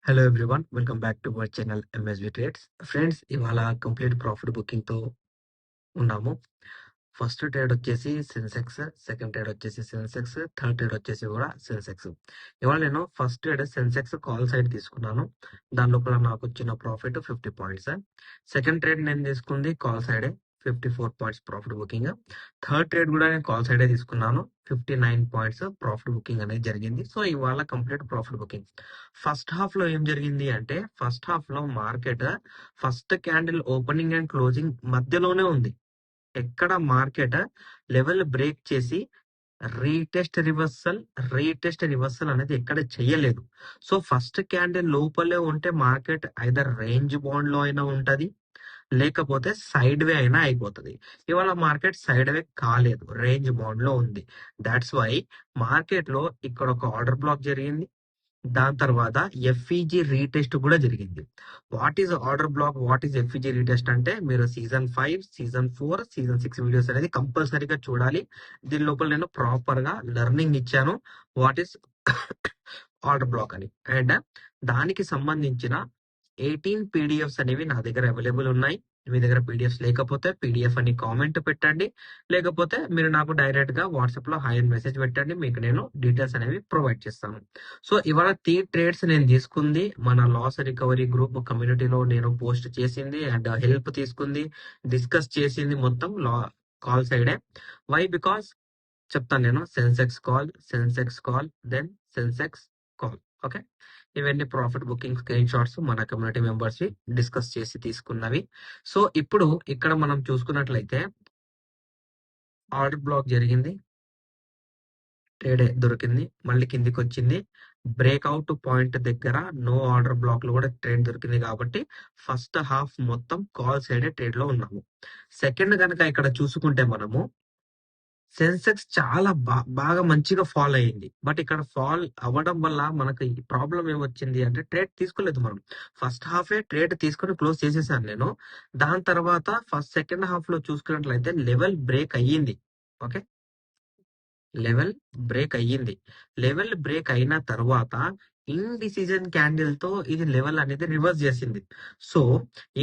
Hello everyone, welcome back to our channel MSV trades. Friends, ఇవాళ complete profit booking తో ఉన్నాము. First trade వచ్చేసి Sensex, second trade వచ్చేసి Sensex, third trade వచ్చేసి కూడా సెన్సెక్స్. ఇవాళ నేను first trade Sensex call side తీసుకున్నాను. దాని లోపల నాకు వచ్చిన ప్రాఫిట్ 50 పాయింట్స్. సెకండ్ ట్రేడ్ నేను తీసుకుంది కాల్ సైడే, 54 points profit booking. Third trade కూడా నేను కాల్ సైడే తీసుకున్నాను, 59 పాయింట్స్ ప్రాఫిట్ బుకింగ్ అనేది జరిగింది. సో ఇవాళ complete profit booking. First half లో ఏం జరిగింది అంటే, ఫస్ట్ హాఫ్ లో market first candle opening and closing మధ్యలోనే ఉంది. ఎక్కడ మార్కెట్ లెవెల్ బ్రేక్ చేసి రీటెస్ట్ రివర్సల్ అనేది ఎక్కడ చెయ్యలేదు. సో ఫస్ట్ క్యాండిల్ లోపలే ఉంటే మార్కెట్ ఐదర్ రేంజ్ బౌండ్ లో అయినా ఉంటది, లేకపోతే సైడ్ వే అయినా అయిపోతుంది. ఇవాళ మార్కెట్ సైడ్ వే కాలేదు, రేంజ్ బౌండ్ లో ఉంది. దాట్స్ వై మార్కెట్ లో ఇక్కడ ఒక ఆర్డర్ బ్లాక్ జరిగింది. దాని తర్వాత ఎఫ్ఈజీ రీటెస్ట్ కూడా జరిగింది. What is order black, what is FEG retest అంటే, మీరు సీజన్ 5, సీజన్ 4, సీజన్ 6 వీడియోస్ అనేది కంపల్సరీగా చూడాలి. దీని లోపల నేను ప్రాపర్ గా లెర్నింగ్ ఇచ్చాను వాట్ ఈస్ ఆర్డర్ బ్లాక్ అని. అండ్ దానికి సంబంధించిన 18 పీడిఎఫ్స్ అనేవి నా దగ్గర అవైలబుల్ ఉన్నాయి. మీ దగ్గర పీడిఎఫ్స్ లేకపోతే పీడిఎఫ్ అని కామెంట్ పెట్టండి, లేకపోతే మీరు నాకు డైరెక్ట్ గా వాట్సాప్ లో హాయ్ అని మెసేజ్ పెట్టండి, మీకు నేను డీటెయిల్స్ అనేవి ప్రొవైడ్ చేస్తాను. సో ఇవాళ 3 ట్రేడ్స్ నేను తీసుకుంది మన లాస్ రికవరీ గ్రూప్ కమ్యూనిటీలో నేను పోస్ట్ చేసింది అండ్ హెల్ప్ తీసుకుంది, డిస్కస్ చేసింది మొత్తం కాల్ సైడే. వై? బికాస్ చెప్తాను నేను. Sensex call then sensex call. Okay, ఇవన్నీ ప్రాఫిట్ బుకింగ్ స్క్రీన్ షాట్స్ మన కమ్యూనిటీ మెంబర్స్ డిస్కస్ చేసి తీసుకున్నవి. సో ఇప్పుడు ఇక్కడ మనం చూసుకున్నట్లయితే ఆర్డర్ బ్లాక్ జరిగింది, ట్రేడ్ దొరికింది, మళ్ళీ కిందికి వచ్చింది. బ్రేక్అవుట్ పాయింట్ దగ్గర నో ఆర్డర్ బ్లాక్ లో కూడా ట్రేడ్ దొరికింది. కాబట్టి ఫస్ట్ హాఫ్ మొత్తం కాల్ సైడ్ ట్రేడ్ లో ఉన్నాము. సెకండ్ కనుక ఇక్కడ చూసుకుంటే మనము సెన్సెక్స్ చాలా బాగా మంచిగా ఫాల్ అయ్యింది. బట్ ఇక్కడ ఫాల్ అవ్వడం వల్ల మనకి ప్రాబ్లం ఏమొచ్చింది అంటే, ట్రేడ్ తీసుకోలేదు మనం. ఫస్ట్ హాఫే ట్రేడ్ తీసుకొని క్లోజ్ చేసేసాను నేను. దాని తర్వాత సెకండ్ హాఫ్ లో చూసుకున్నట్లయితే లెవెల్ బ్రేక్ అయ్యింది. ఓకే, లెవెల్ బ్రేక్ అయిన తర్వాత ఇండిసిజన్ క్యాండిల్ తో ఇది లెవెల్ అనేది రివర్స్ చేసింది. సో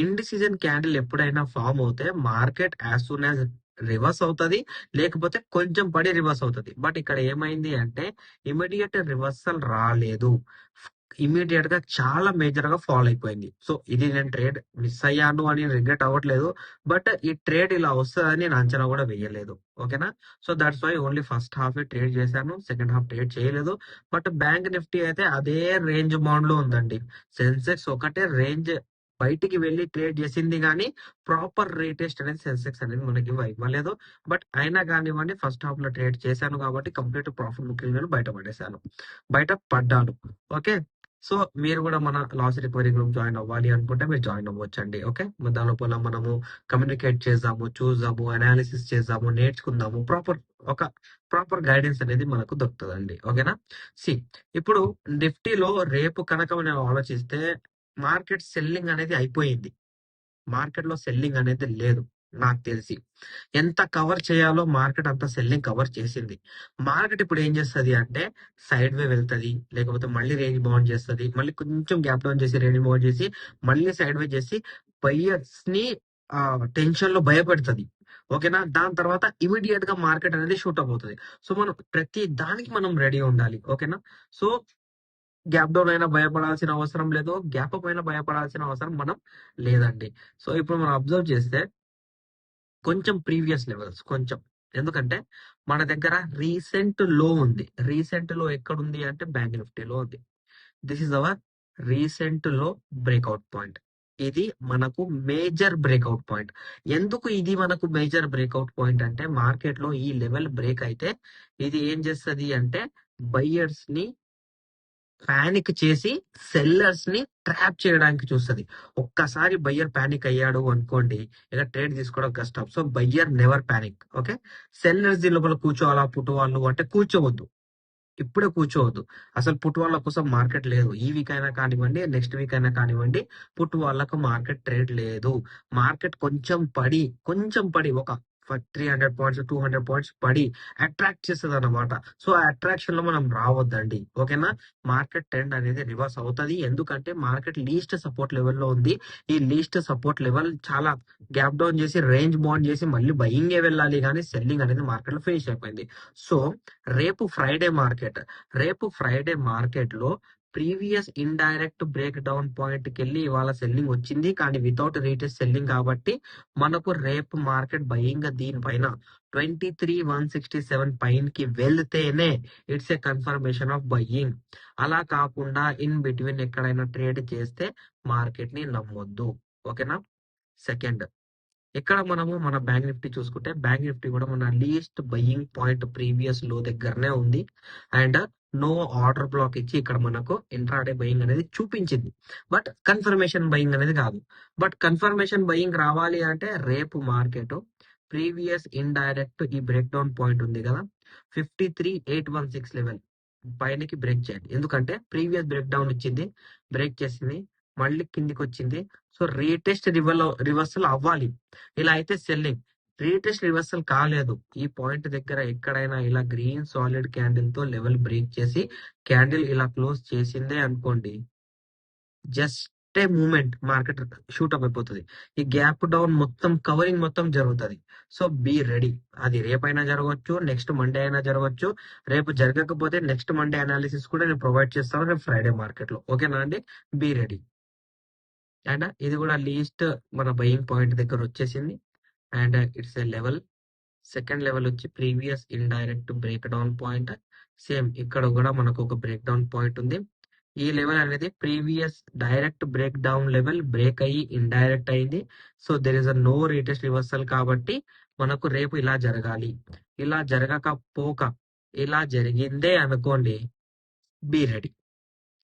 ఇండిసిజన్ క్యాండిల్ ఎప్పుడైనా ఫామ్ అవుతే market as soon as reverse అవుతుంది, లేకపోతే కొంచెం పడి రివర్స్ అవుతుంది. బట్ ఇక్కడ ఏమైంది అంటే, ఇమీడియట్ రివర్సల్ రాలేదు, ఇమీడియట్ గా చాలా మేజర్ గా ఫాల్ అయిపోయింది. సో ఇది నేను ట్రేడ్ మిస్ అయ్యాను అని రిగ్రెట్ అవ్వట్లేదు, బట్ ఈ ట్రేడ్ ఇలా వస్తుందని నేను అంచనా కూడా వేయలేదు. ఓకేనా? So that's why only first half trade చేశాను, సెకండ్ హాఫ్ ట్రేడ్ చేయలేదు. బట్ బ్యాంక్ నిఫ్టీ అయితే అదే రేంజ్ బౌండ్ లో ఉందండి. సెన్సెక్స్ ఒకటే రేంజ్ బయటికి వెళ్ళి ట్రేడ్ చేసింది, కానీ ప్రాపర్ రీటెస్ట్ అనేది సెన్సెక్స్ అనేది మనకి ఇవ్వలేదు. బట్ అయినా కానివ్వండి, ఫస్ట్ హాఫ్ లో ట్రేడ్ చేశాను కాబట్టి కంప్లీట్ ప్రాఫిట్ బుకింగ్ నేను బయట పడ్డాను. ఓకే, సో మీరు కూడా మన లాస్ రికవరీ గ్రూప్ జాయిన్ అవ్వాలి అనుకుంటే మీరు జాయిన్ అవ్వచ్చండి. ఓకే, దాని లోపల మనము కమ్యూనికేట్ చేద్దాము, చూద్దాము, అనాలిసిస్ చేద్దాము, నేర్చుకుందాము. ప్రాపర్ గైడెన్స్ అనేది మనకు దొరుకుతుందండి. ఓకేనా? సి, ఇప్పుడు నిఫ్టీలో రేపు కనుక మనం ఆలోచిస్తే మార్కెట్ సెల్లింగ్ అనేది అయిపోయింది. మార్కెట్ లో సెల్లింగ్ అనేది లేదు. నాకు తెలిసి ఎంత కవర్ చేయాలో మార్కెట్ అంత సెల్లింగ్ కవర్ చేసింది. మార్కెట్ ఇప్పుడు ఏం చేస్తుంది అంటే, సైడ్ వే వెళ్తుంది, లేకపోతే మళ్ళీ రేంజ్ బౌండ్ చేస్తుంది, మళ్ళీ కొంచెం గ్యాప్ డౌన్ చేసి రేంజ్ బౌండ్ చేసి మళ్ళీ సైడ్ వే చేసి బయ్యర్స్ ని టెన్షన్ లో భయపెడుతుంది. ఓకేనా? దాని తర్వాత ఇమీడియట్ గా మార్కెట్ అనేది షూట్ అవుతుంది. సో మనం ప్రతి దానికి మనం రెడీ ఉండాలి. ఓకేనా? సో గ్యాప్ డౌన్ అయినా భయపడాల్సిన అవసరం లేదు, గ్యాప్ అప్ అయినా భయపడాల్సిన అవసరం మనం లేదండి. సో ఇప్పుడు మనం అబ్జర్వ్ చేస్తే కొంచెం ప్రీవియస్ లెవెల్స్ కొంచెం, ఎందుకంటే మన దగ్గర రీసెంట్ లో ఉంది. రీసెంట్ లో ఎక్కడుంది అంటే బ్యాంక్ నిఫ్టీలో ఉంది. దిస్ ఇస్ అవర్ రీసెంట్ లో బ్రేక్అవుట్ పాయింట్. ఇది మనకు మేజర్ బ్రేక్అవుట్ పాయింట్. ఎందుకు ఇది మనకు మేజర్ బ్రేక్అవుట్ పాయింట్ అంటే, మార్కెట్ లో ఈ లెవెల్ బ్రేక్ అయితే ఇది ఏం చేస్తుంది అంటే, బయ్యర్స్ ని పానిక్ చేసి సెల్లర్స్ ని ట్రాప్ చేయడానికి చూస్తుంది. ఒక్కసారి బయ్యర్ పానిక్ అయ్యాడు అనుకోండి, ఇక ట్రేడ్ తీసుకోవడం కష్టం. So buyer never panic. Okay, sellers దీని లోపల కూర్చోవాలా పుట్టు వాళ్ళు అంటే కూర్చోవద్దు, ఇప్పుడే కూర్చోవద్దు. అసలు పుట్టు వాళ్ళ కోసం మార్కెట్ లేదు. ఈ వీక్ అయినా కానివ్వండి, నెక్స్ట్ వీక్ అయినా కానివ్వండి, పుట్టు వాళ్ళకు మార్కెట్ ట్రేడ్ లేదు. మార్కెట్ కొంచెం పడి ఒక 300 పాయింట్స్ 200 పాయింట్స్ పడి అట్రాక్ట్ చేస్తుంది అన్నమాట. సో ఆ అట్రాక్షన్ లో మనం రావద్దండి. ఓకేనా? మార్కెట్ ట్రెండ్ అనేది రివర్స్ అవుతది. ఎందుకంటే మార్కెట్ లీస్ట్ సపోర్ట్ లెవెల్లో ఉంది. ఈ లీస్ట్ సపోర్ట్ లెవెల్ చాలా గ్యాప్ డౌన్ చేసి రేంజ్ బౌండ్ చేసి మళ్ళీ బయింగే వెళ్ళాలి, కానీ సెల్లింగ్ అనేది మార్కెట్ లో ఫినిష్ అయిపోయింది. సో రేపు ఫ్రైడే మార్కెట్ లో previous indirect break down point కి వెళ్ళి ఇవాళ సెల్లింగ్ వచ్చింది, కానీ వితౌట్ రీటెస్ట్ సెల్లింగ్. కాబట్టి మనకు రేపు మార్కెట్ బయింగ్ దీనిపైన 23,167 పైనకి వెళ్తేనే it's a confirmation of buying. అలా కాకుండా ఇన్ బిట్వీన్ ఎక్కడైనా ట్రేడ్ చేస్తే మార్కెట్ ని నమ్మొద్దు. ఓకేనా? సెకండ్, ఇక్కడ మనము మన బ్యాంక్ నిఫ్టీ చూసుకుంటే, బ్యాంక్ నిఫ్టీ కూడా మన లీస్ట్ బయ్యింగ్ పాయింట్ ప్రీవియస్ లో దగ్గరనే ఉంది. అండ్ నో ఆర్డర్ బ్లాక్ ఇచ్చి ఇక్కడ మనకు ఇంట్రాడే బయింగ్ అనేది చూపించింది. బట్ కన్ఫర్మేషన్ బయింగ్ అనేది కాదు. బట్ కన్ఫర్మేషన్ బయింగ్ రావాలి అంటే రేపు మార్కెట్ ప్రీవియస్ ఇండైరెక్ట్ ఈ బ్రేక్ డౌన్ పాయింట్ ఉంది కదా, 53,816 లెవెల్ పైనకి బ్రేక్ చేయాలి. ఎందుకంటే ప్రీవియస్ బ్రేక్ డౌన్ ఇచ్చింది, బ్రేక్ చేసింది, మళ్ళీ కిందికి వచ్చింది. సో రీటెస్ట్ రివర్సల్ అవ్వాలి. ఇలా అయితే సెల్లింగ్. రీటెస్ట్ రివర్సల్ కాలేదు. ఈ పాయింట్ దగ్గర ఎక్కడైనా ఇలా గ్రీన్ సాలిడ్ క్యాండిల్ తో లెవెల్ బ్రేక్ చేసి క్యాండిల్ ఇలా క్లోజ్ చేసిందే అనుకోండి, just a moment market shoot up అయిపోతుంది. ఈ గ్యాప్ డౌన్ మొత్తం కవరింగ్ మొత్తం జరుగుతుంది. So be ready. అది రేపైనా జరగవచ్చు, నెక్స్ట్ మండే అయినా జరగవచ్చు. రేపు జరగకపోతే నెక్స్ట్ మండే అనాలిసిస్ కూడా నేను ప్రొవైడ్ చేస్తాను రేపు ఫ్రైడే మార్కెట్ లో. ఓకేనా అండి? Be ready. అండ్ ఇది కూడా లీస్ట్ మన బయింగ్ పాయింట్ దగ్గర వచ్చేసింది. And it's a level. Second level వచ్చి previous indirect break down point. Same ఇక్కడ కూడా మనకు ఒక బ్రేక్ డౌన్ పాయింట్ ఉంది. ఈ లెవెల్ అనేది previous direct break down level break అయ్యి ఇండైరెక్ట్ అయింది. So there is a no retest reversal. కాబట్టి మనకు రేపు ఇలా జరగాలి. ఇలా జరగకపోక ఇలా జరిగిందే అనుకోండి, be ready.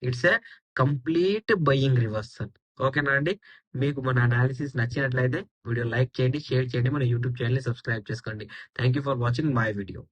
It's a complete buying reversal. ఓకేనా అండి? మీకు మన అనాలిసిస్ నచ్చినట్లయితే వీడియో లైక్ చేయండి, షేర్ చేయండి, మన యూట్యూబ్ ఛానల్ ని సబ్స్క్రైబ్ చేసుకోండి. Thank you for watching my video.